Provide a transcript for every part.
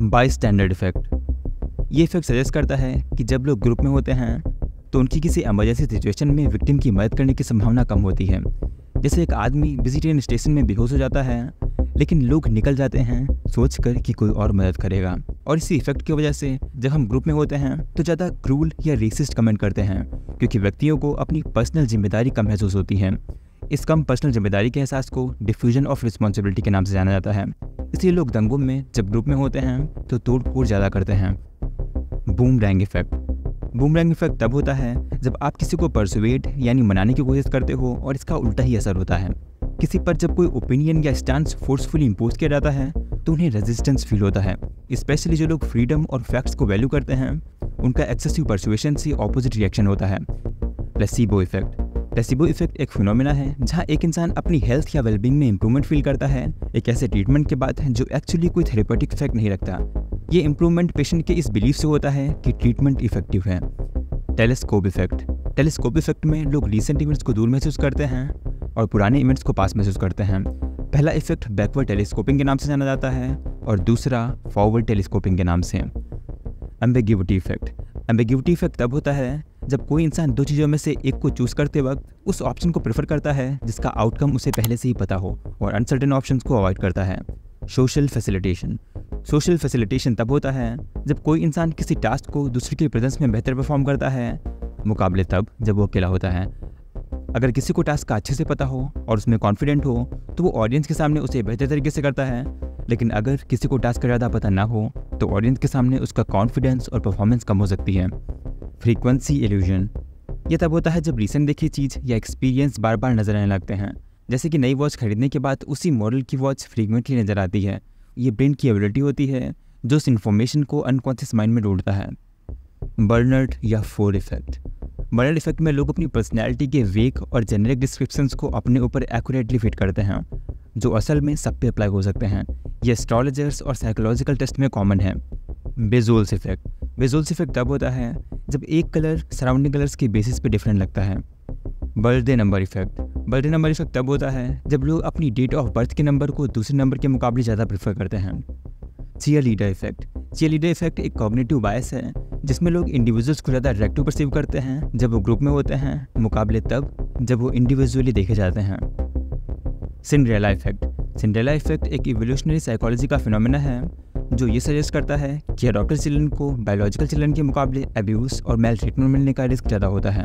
By standard effect. ये effect suggest करता है कि जब लोग ग्रुप में होते हैं तो उनकी किसी इमरजेंसी सिचुएशन में विक्टिम की मदद करने की संभावना कम होती है। जैसे एक आदमी बिजी ट्रेन स्टेशन में बेहोश हो जाता है, लेकिन लोग निकल जाते हैं सोचकर कि कोई और मदद करेगा। और इसी इफेक्ट की वजह से जब हम ग्रुप में होते हैं तो ज़्यादा क्रूल या रेसिस्ट कमेंट करते हैं, क्योंकि व्यक्तियों को अपनी पर्सनल जिम्मेदारी कम महसूस होती है। इस कम पर्सनल जिम्मेदारी के एहसास को डिफ्यूजन ऑफ रिस्पॉन्सिबिलिटी के नाम से जाना जाता है। इसलिए लोग दंगों में जब ग्रुप में होते हैं तो तोड़ फोड़ ज़्यादा करते हैं। Boomerang effect. बूमरैंग इफेक्ट तब होता है जब आप किसी को परसुएट यानी मनाने की कोशिश करते हो और इसका उल्टा ही असर होता है। किसी पर जब कोई ओपिनियन या स्टैंस फोर्सफुली इम्पोज किया जाता है तो उन्हें रेजिस्टेंस फील होता है। स्पेशली जो लोग फ्रीडम और फैक्ट्स को वैल्यू करते हैं, उनका एक्सेसिव परसुएशन से ऑपोजिट रिएक्शन होता है। Placebo effect. प्लेसिबो इफेक्ट एक फिनोमेना है जहां एक इंसान अपनी हेल्थ या वेलबींग में इंप्रूवमेंट फील करता है एक ऐसे ट्रीटमेंट के बाद जो एक्चुअली कोई थेरेपेटिक इफेक्ट नहीं रखता। ये इंप्रूवमेंट पेशेंट के इस बिलीफ से होता है कि ट्रीटमेंट इफेक्टिव है। Telescope effect. टेलीस्कोप इफेक्ट में लोग रीसेंट इवेंट्स को दूर महसूस करते हैं और पुराने इवेंट्स को पास महसूस करते हैं। पहला इफेक्ट बैकवर्ड टेलीस्कोपिंग के नाम से जाना जाता है और दूसरा फॉरवर्ड टेलीस्कोपिंग के नाम से। Ambiguity effect. एम्बिग्यूटी इफेक्ट तब होता है जब कोई इंसान दो चीज़ों में से एक को चूज करते वक्त उस ऑप्शन को प्रेफर करता है जिसका आउटकम उसे पहले से ही पता हो और अनसर्टेन ऑप्शंस को अवॉइड करता है। Social facilitation. सोशल फैसिलिटेशन तब होता है जब कोई इंसान किसी टास्क को दूसरे के प्रेजेंस में बेहतर परफॉर्म करता है, मुकाबले तब जब वो अकेला होता है। अगर किसी को टास्क का अच्छे से पता हो और उसमें कॉन्फिडेंट हो तो वो ऑडियंस के सामने उसे बेहतर तरीके से करता है, लेकिन अगर किसी को टास्क का ज़्यादा पता ना हो तो ऑडियंस के सामने उसका कॉन्फिडेंस और परफॉर्मेंस कम हो सकती है। Frequency illusion. ये तब होता है जब रिसेंट देखी चीज़ या एक्सपीरियंस बार बार नजर आने लगते हैं। जैसे कि नई वॉच खरीदने के बाद उसी मॉडल की वॉच फ्रीक्वेंटली नजर आती है। ये ब्रेन की एबिलिटी होती है जो उस इन्फॉर्मेशन को अनकॉन्शियस माइंड में ढूंढता है। बर्नर्ड या फोर इफेक्ट। बर्नर्ड इफेक्ट में लोग अपनी पर्सनैलिटी के वेक और जेनेरिक डिस्क्रिप्शंस को अपने ऊपर एक्यूरेटली फिट करते हैं, जो असल में सब पे अप्लाई हो सकते हैं। ये एस्ट्रोलॉजर्स और साइकोलॉजिकल टेस्ट में कॉमन है। बेजोल्स इफेक्ट। बेजोल्स इफेक्ट तब होता है जब एक कलर सराउंडिंग कलर्स के बेसिस पे डिफरेंट लगता है। Birthday number effect. Birthday number effect तब होता है जब लोग अपनी डेट ऑफ बर्थ के नंबर को दूसरे नंबर के मुकाबले ज़्यादा प्रेफर करते हैं। Cheerleader effect. चीयरलीडर इफेक्ट एक कॉग्निटिव बायस है जिसमें लोग इंडिविजुअल्स को ज़्यादा अट्रैक्टिव परसीव करते हैं जब वो ग्रुप में होते हैं, मुकाबले तब जब वो इंडिविजुअली देखे जाते हैं। Cinderella effect. सिंड्रेला इफेक्ट एक इवोल्यूशनरी साइकोलॉजी का फिनोमेना है जो ये सजेस्ट करता है कि अडॉप्टेड चिल्ड्रन को बायोलॉजिकल चिल्ड्रन के मुकाबले अब्यूज और मेल ट्रीटमेंट मिलने का रिस्क ज़्यादा होता है।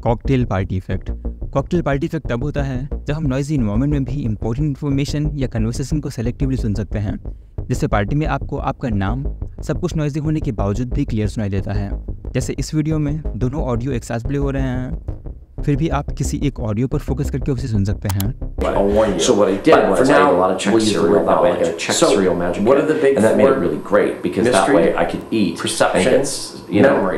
Cocktail party effect. Cocktail party effect तब होता है जब हम नॉइजी इन्वायरमेंट में भी इंपॉर्टेंट इन्फॉर्मेशन या कन्वर्सेशन को सेलेक्टिवली सुन सकते हैं। जैसे पार्टी में आपको आपका नाम सब कुछ नॉइजी होने के बावजूद भी क्लियर सुनाई देता है। जैसे इस वीडियो में दोनों ऑडियो एक साथ प्ले हो रहे हैं, फिर भी आप किसी एक ऑडियो पर फोकस करके उसे सुन सकते हैं। So what I did was I ate a lot of Czech cereal that way, like a Czech cereal magic. What are the big and that made it really great because that way I could eat perceptions,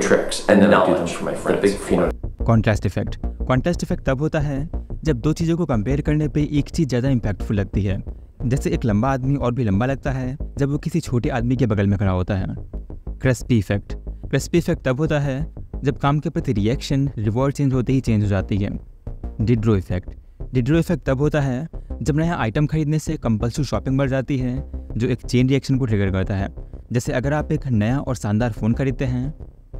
tricks, and then I'll do them for my friends. Contrast effect. Contrast effect तब होता है जब दो चीज़ों को compare करने पे एक चीज़ ज़्यादा इम्पैक्टफुल लगती है। जैसे एक लंबा आदमी और भी लंबा लगता है जब वो किसी छोटे आदमी के बगल में खड़ा होता है। Crispy effect. क्रिस्पी इफेक्ट तब होता है जब काम के प्रति रिएक्शन रिवॉर्ड चेंज होते ही चेंज हो जाती है। डिड्रो इफेक्ट। डिड्रो इफेक्ट तब होता है जब नया आइटम खरीदने से कंपल्सिव शॉपिंग बढ़ जाती है, जो एक चेन रिएक्शन को ट्रिगर करता है। जैसे अगर आप एक नया और शानदार फ़ोन खरीदते हैं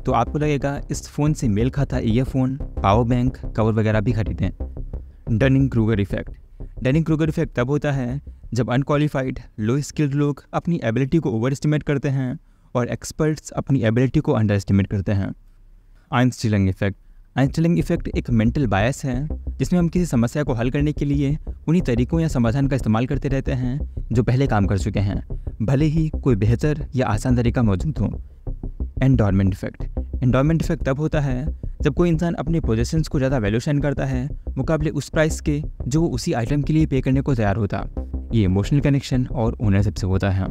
तो आपको लगेगा इस फ़ोन से मेल खाता ईयरफोन, पावर बैंक, कवर वगैरह भी खरीदें। Dunning Kruger effect. Dunning Kruger effect तब होता है जब अनक्वालिफाइड लो स्किल्ड लोग अपनी एबिलिटी को ओवर एस्टिमेट करते हैं और एक्सपर्ट्स अपनी एबिलिटी को अंडर एस्टिमेट करते हैं। आइंस्टीलिंग इफेक्ट। आइंस्टीलिंग इफेक्ट एक मेंटल बायस है जिसमें हम किसी समस्या को हल करने के लिए उन्हीं तरीकों या समाधान का इस्तेमाल करते रहते हैं जो पहले काम कर चुके हैं, भले ही कोई बेहतर या आसान तरीका मौजूद हो। एंडोरमेंट इफेक्ट। एंडोरमेंट इफेक्ट तब होता है जब कोई इंसान अपने पोजेशंस को ज़्यादा वैल्यूशन करता है मुकाबले उस प्राइस के जो वो उसी आइटम के लिए पे करने को तैयार होता। ये इमोशनल कनेक्शन और ओनरशिप से होता है।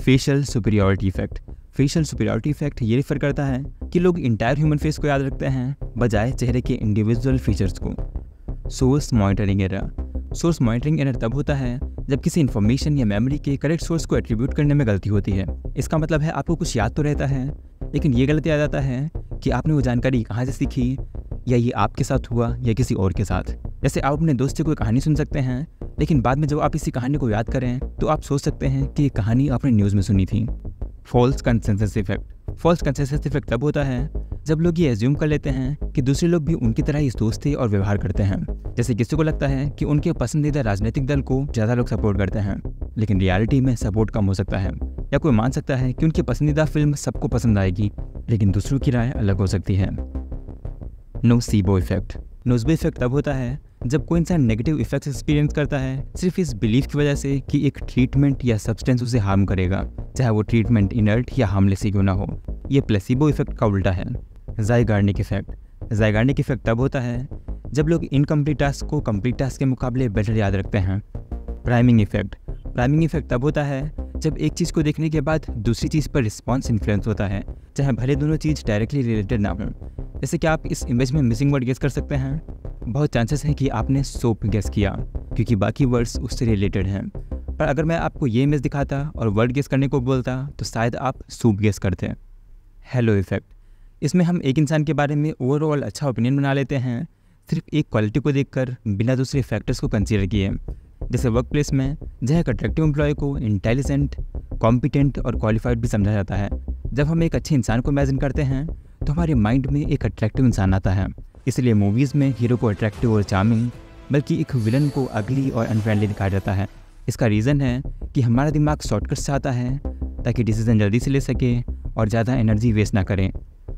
Facial superiority effect. Facial superiority effect ये रिफर करता है कि लोग इंटायर ह्यूमन फेस को याद रखते हैं बजाय चेहरे के इंडिविजुअल फीचर्स को। Source monitoring error. Source monitoring error तब होता है जब किसी इन्फॉर्मेशन या मेमोरी के करेक्ट सोर्स को एट्रीब्यूट करने में गलती होती है। इसका मतलब है आपको कुछ याद तो रहता है, लेकिन ये गलती आ जाता है कि आपने वो जानकारी कहाँ से सीखी, या ये आपके साथ हुआ या किसी और के साथ। जैसे आप अपने दोस्त से कोई कहानी सुन सकते हैं लेकिन बाद में जब आप इसी कहानी को याद करें तो आप सोच सकते हैं कि ये कहानी आपने न्यूज़ में सुनी थी। False consensus effect. False consensus effect तब होता है जब लोग ये एज्यूम कर लेते हैं कि दूसरे लोग भी उनकी तरह ही सोचते और व्यवहार करते हैं। जैसे किसी को लगता है कि उनके पसंदीदा राजनीतिक दल को ज़्यादा लोग सपोर्ट करते हैं, लेकिन रियलिटी में सपोर्ट कम हो सकता है। या कोई मान सकता है कि उनकी पसंदीदा फिल्म सबको पसंद आएगी, लेकिन दूसरों की राय अलग हो सकती है। Nocebo effect. नोसेबो इफेक्ट तब होता है जब कोई इंसान नेगेटिव इफेक्ट्स एक्सपीरियंस करता है सिर्फ इस बिलीफ की वजह से कि एक ट्रीटमेंट या सब्सटेंस उसे हार्म करेगा, चाहे वो ट्रीटमेंट इनर्ट या हार्मलेस ही क्यों ना हो। ये प्लेसिबो इफेक्ट का उल्टा है। ज़ाइगार्निक इफेक्ट। ज़ाइगार्निक इफेक्ट तब होता है जब लोग इनकम्प्लीट टास्क को कंप्लीट टास्क के मुकाबले बेटर याद रखते हैं। Priming effect. प्राइमिंग इफेक्ट तब होता है जब एक चीज़ को देखने के बाद दूसरी चीज़ पर रिस्पॉन्स इन्फ्लुएंस होता है, चाहे भले दोनों चीज़ डायरेक्टली रिलेटेड ना हो। जैसे कि आप इस इमेज में मिसिंग वर्ड गेस कर सकते हैं। बहुत चांसेस हैं कि आपने सोप गेस किया क्योंकि बाकी वर्ड्स उससे रिलेटेड हैं, पर अगर मैं आपको ये इमेज दिखाता और वर्ड गेस करने को बोलता तो शायद आप सूप गेस करते। Hello effect. इसमें हम एक इंसान के बारे में ओवरऑल अच्छा ओपिनियन बना लेते हैं सिर्फ एक क्वालिटी को देखकर, बिना दूसरे फैक्टर्स को कंसीडर किए। जैसे वर्क प्लेस में जहाँ एक अट्रैक्टिव एम्प्लॉय को इंटेलिजेंट, कॉम्पिटेंट और क्वालिफाइड भी समझा जाता है। जब हम एक अच्छे इंसान को इमेजिन करते हैं तो हमारे माइंड में एक अट्रैक्टिव इंसान आता है। इसलिए मूवीज़ में हीरो को अट्रैक्टिव और चार्मिंग, बल्कि एक विलन को अगली और अनफ्रेंडली दिखाया जाता है। इसका रीज़न है कि हमारा दिमाग शॉर्टकट से आता है ताकि डिसीजन जल्दी से ले सके और ज़्यादा एनर्जी वेस्ट ना करें।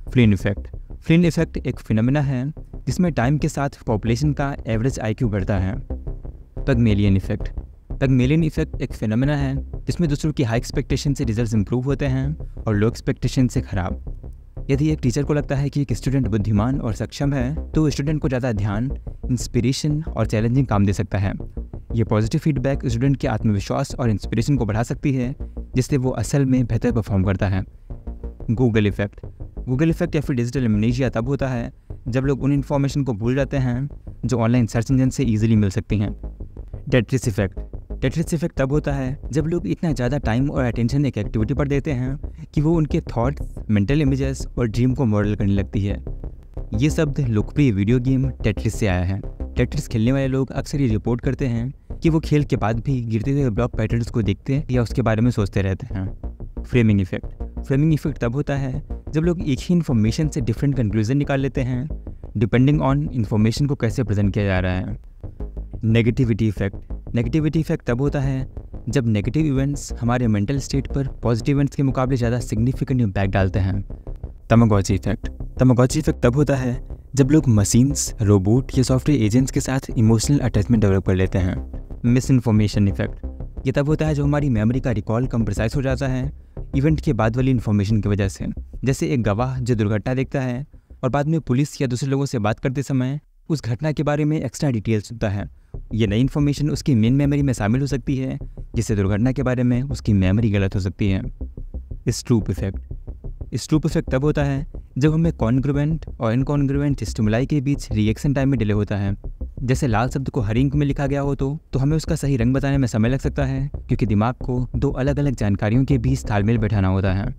Flint effect. फ्लिन इफेक्ट एक फिनोमेना है जिसमें टाइम के साथ पॉपुलेशन का एवरेज IQ बढ़ता है। Pygmalion effect. पिग्मेलियन इफेक्ट एक फिनोमेना है जिसमें दूसरों की हाई एक्सपेक्टेशन से रिजल्ट्स इंप्रूव होते हैं और लो एक्सपेक्टेशन से खराब। यदि एक टीचर को लगता है कि एक स्टूडेंट बुद्धिमान और सक्षम है तो स्टूडेंट को ज़्यादा ध्यान, इंस्पिरेशन और चैलेंजिंग काम दे सकता है। ये पॉजिटिव फीडबैक स्टूडेंट के आत्मविश्वास और इंस्पिरेशन को बढ़ा सकती है, जिससे वो असल में बेहतर परफॉर्म करता है। Google effect. गूगल इफेक्ट या फिर डिजिटल एमनेशिया तब होता है जब लोग उन इन्फॉर्मेशन को भूल जाते हैं जो ऑनलाइन सर्च इंजन से ईजिली मिल सकती हैं। Tetris effect. टेट्रिस इफेक्ट तब होता है जब लोग इतना ज़्यादा टाइम और अटेंशन एक एक्टिविटी पर देते हैं कि वो उनके थॉट्स, मेंटल इमेजेस और ड्रीम को मॉडल करने लगती है। ये शब्द लोकप्रिय वीडियो गेम टेट्रिस से आया है। टेट्रिस खेलने वाले लोग अक्सर ये रिपोर्ट करते हैं कि वो खेल के बाद भी गिरते हुए ब्लॉक पैटर्न्स को देखते या उसके बारे में सोचते रहते हैं। Framing effect. फ्रेमिंग इफेक्ट तब होता है जब लोग एक ही इन्फॉर्मेशन से डिफरेंट कंक्लूजन निकाल लेते हैं डिपेंडिंग ऑन इन्फॉर्मेशन को कैसे प्रेजेंट किया जा रहा है। Negativity effect. नेगेटिविटी इफेक्ट तब होता है जब नेगेटिव इवेंट्स हमारे मेंटल स्टेट पर पॉजिटिव इवेंट्स के मुकाबले ज़्यादा सिग्निफिकेंट इम्पैक्ट डालते हैं। तमागोची इफेक्ट। तमागोची इफेक्ट तब होता है जब लोग मशीन्स, रोबोट या सॉफ्टवेयर एजेंट्स के साथ इमोशनल अटैचमेंट डेवलप कर लेते हैं। Miss information effect. ये तब होता है जब हमारी मेमोरी का रिकॉल कम प्रिसाइज हो जाता है इवेंट के बाद वाली इन्फॉर्मेशन की वजह से। जैसे एक गवाह जो दुर्घटना देखता है और बाद में पुलिस या दूसरे लोगों से बात करते समय उस घटना के बारे में एक्स्ट्रा डिटेल्स सुनता है। ये नई इन्फॉर्मेशन उसकी मेन मेमोरी में शामिल हो सकती है, जिससे दुर्घटना के बारे में उसकी मेमोरी गलत हो सकती है। स्ट्रूप इफेक्ट। स्ट्रूप इफेक्ट तब होता है जब हमें कॉन्ग्रुएंट और इनकॉन्ग्रुएंट स्टिमुलाई के बीच रिएक्शन टाइम में डिले होता है। जैसे लाल शब्द को हरी इंक में लिखा गया हो तो हमें उसका सही रंग बताने में समय लग सकता है, क्योंकि दिमाग को दो अलग अलग जानकारियों के बीच तालमेल बैठाना होता है।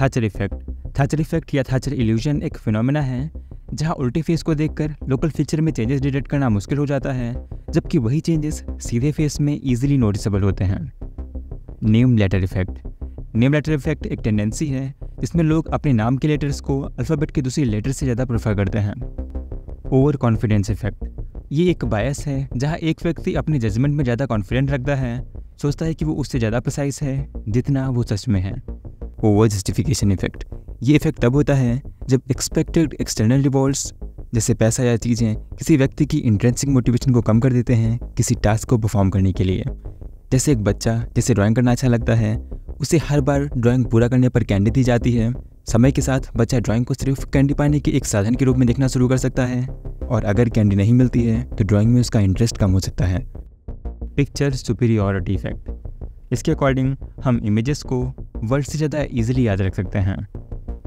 थाचर इफेक्ट। थाचर इफेक्ट या थाचर इल्यूजन एक फिनोमेना है जहां उल्टे फेस को देखकर लोकल फीचर में चेंजेस डिटेक्ट करना मुश्किल हो जाता है, जबकि वही चेंजेस सीधे फेस में ईजिली नोटिसेबल होते हैं। Name letter effect. Name letter effect एक टेंडेंसी है जिसमें लोग अपने नाम के लेटर्स को अल्फ़ाबेट के दूसरे लेटर से ज़्यादा प्रेफर करते हैं। Over confidence effect. ये एक बायस है जहाँ एक व्यक्ति अपने जजमेंट में ज़्यादा कॉन्फिडेंट रखता है, सोचता है कि वो उससे ज़्यादा प्रिसाइज है जितना वो सच में है। Over justification effect. ये इफेक्ट तब होता है जब एक्सपेक्टेड एक्सटर्नल रिवॉर्ड्स जैसे पैसा या चीज़ें किसी व्यक्ति की इंट्रिंसिक मोटिवेशन को कम कर देते हैं किसी टास्क को परफॉर्म करने के लिए। जैसे एक बच्चा जिसे ड्राइंग करना अच्छा लगता है, उसे हर बार ड्राइंग पूरा करने पर कैंडी दी जाती है। समय के साथ बच्चा ड्राइंग को सिर्फ कैंडी पाने के एक साधन के रूप में देखना शुरू कर सकता है, और अगर कैंडी नहीं मिलती है तो ड्राइंग में उसका इंटरेस्ट कम हो सकता है। Picture superiority effect. इसके अकॉर्डिंग हम इमेजेस को वर्ड से ज़्यादा ईजिली याद रख सकते हैं।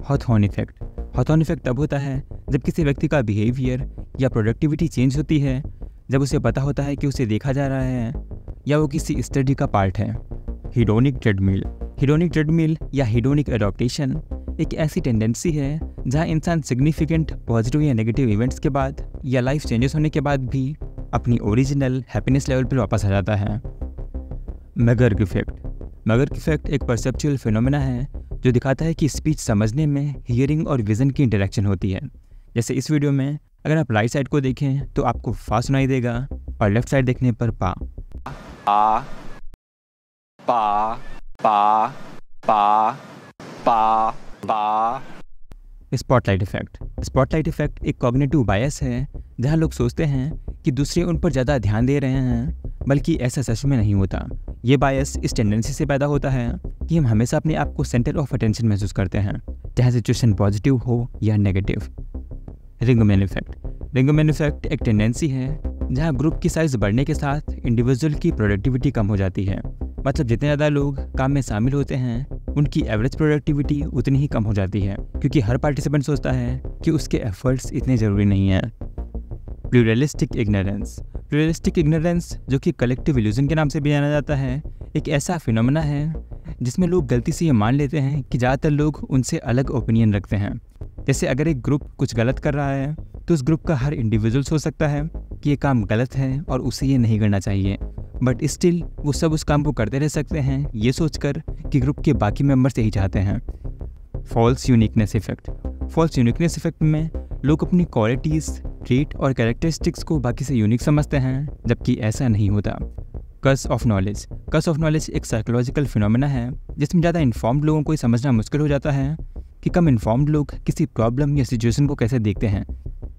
Hawthorne effect. हॉथॉर्न इफेक्ट तब होता है जब किसी व्यक्ति का बिहेवियर या प्रोडक्टिविटी चेंज होती है जब उसे पता होता है कि उसे देखा जा रहा है या वो किसी स्टडी का पार्ट है। हिडोनिक ट्रेडमिल। हिडोनिक ट्रेडमिल या हिडोनिक एडॉप्टेशन एक ऐसी टेंडेंसी है जहां इंसान सिग्निफिकेंट पॉजिटिव या नेगेटिव इवेंट्स के बाद या लाइफ चेंजेस होने के बाद भी अपनी ओरिजिनल हैप्पीनेस लेवल पर वापस आ जाता है। मैकगर्ग इफेक्ट। मैकगर्ग इफेक्ट एक परसेप्चुअल फिनोमेना है जो दिखाता है कि स्पीच समझने में हियरिंग और विजन की इंटरेक्शन होती है। जैसे इस वीडियो में अगर आप राइट साइड को देखें तो आपको फा सुनाई देगा और लेफ्ट साइड देखने पर पा। आ पा पा पा पा पा। Spotlight effect. स्पॉटलाइट इफेक्ट एक कॉग्निटिव बायस है जहां लोग सोचते हैं कि दूसरे उन पर ज़्यादा ध्यान दे रहे हैं, बल्कि ऐसा सच में नहीं होता। ये बायस इस टेंडेंसी से पैदा होता है कि हम हमेशा अपने आप को सेंटर ऑफ अटेंशन महसूस करते हैं, चाहे सिचुएशन पॉजिटिव हो या नेगेटिव। रिंगमैन इफेक्ट। रिंगमैन इफेक्ट एक टेंडेंसी है जहां ग्रुप की साइज बढ़ने के साथ इंडिविजुअल की प्रोडक्टिविटी कम हो जाती है। मतलब जितने ज़्यादा लोग काम में शामिल होते हैं उनकी एवरेज प्रोडक्टिविटी उतनी ही कम हो जाती है, क्योंकि हर पार्टिसिपेंट सोचता है कि उसके एफर्ट्स इतने ज़रूरी नहीं हैं। Pluralistic ignorance. प्लूरलिस्टिक इग्नोरेंस, जो कि कलेक्टिव इल्यूजन के नाम से भी जाना जाता है, एक ऐसा फिनोमेना है जिसमें लोग गलती से ये मान लेते हैं कि ज़्यादातर लोग उनसे अलग ओपिनियन रखते हैं। जैसे अगर एक ग्रुप कुछ गलत कर रहा है तो उस ग्रुप का हर इंडिविजुअल सोच सकता है कि ये काम गलत है और उसे ये नहीं करना चाहिए, बट स्टिल वो सब उस काम को करते रह सकते हैं, ये सोचकर कि ग्रुप के बाकी मेंबर्स यही चाहते हैं। False uniqueness effect. False uniqueness effect में लोग अपनी क्वालिटीज़, ट्रेट और कैरेक्टरिस्टिक्स को बाकी से यूनिक समझते हैं, जबकि ऐसा नहीं होता। Curse of knowledge. Curse of knowledge एक साइकोलॉजिकल फिनोमेना है जिसमें ज़्यादा इन्फॉर्म्ड लोगों को समझना मुश्किल हो जाता है कि कम इन्फॉर्म्ड लोग किसी प्रॉब्लम या सिचुएशन को कैसे देखते हैं।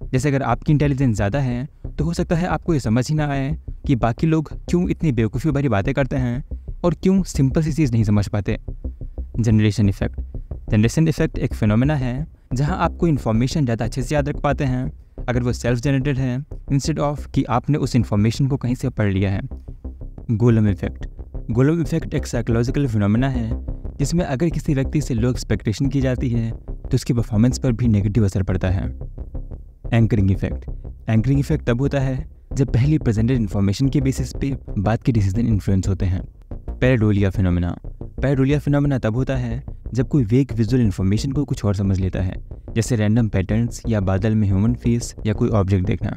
जैसे अगर आपकी इंटेलिजेंस ज़्यादा है तो हो सकता है आपको ये समझ ही ना आए कि बाकी लोग क्यों इतनी बेवकूफ़ी भरी बातें करते हैं और क्यों सिंपल सी चीज़ नहीं समझ पाते। Generation effect. जनरेशन इफेक्ट एक फिनोमेना है जहां आप कोई इन्फॉर्मेशन ज़्यादा अच्छे से याद रख पाते हैं अगर वो सेल्फ जनरेटेड है, इंस्टेड ऑफ कि आपने उस इन्फॉर्मेशन को कहीं से पढ़ लिया है। गोलम इफेक्ट। गोलम इफेक्ट एक साइकोलॉजिकल फिनोमेना है जिसमें अगर किसी व्यक्ति से लो एक्सपेक्टेशन की जाती है तो उसकी परफॉर्मेंस पर भी नेगेटिव असर पड़ता है। Anchoring effect. एंकरिंग इफेक्ट तब होता है जब पहली प्रेजेंटेड इन्फॉर्मेशन के बेसिस पे बाद के डिसीजन इन्फ्लुएंस होते हैं। पैराडोलिया फिनोमेना। पैराडोलिया फिनोमेना तब होता है जब कोई वेग विजुअल इन्फॉर्मेशन को कुछ और समझ लेता है, जैसे रैंडम पैटर्न्स या बादल में ह्यूमन फेस या कोई ऑब्जेक्ट देखना।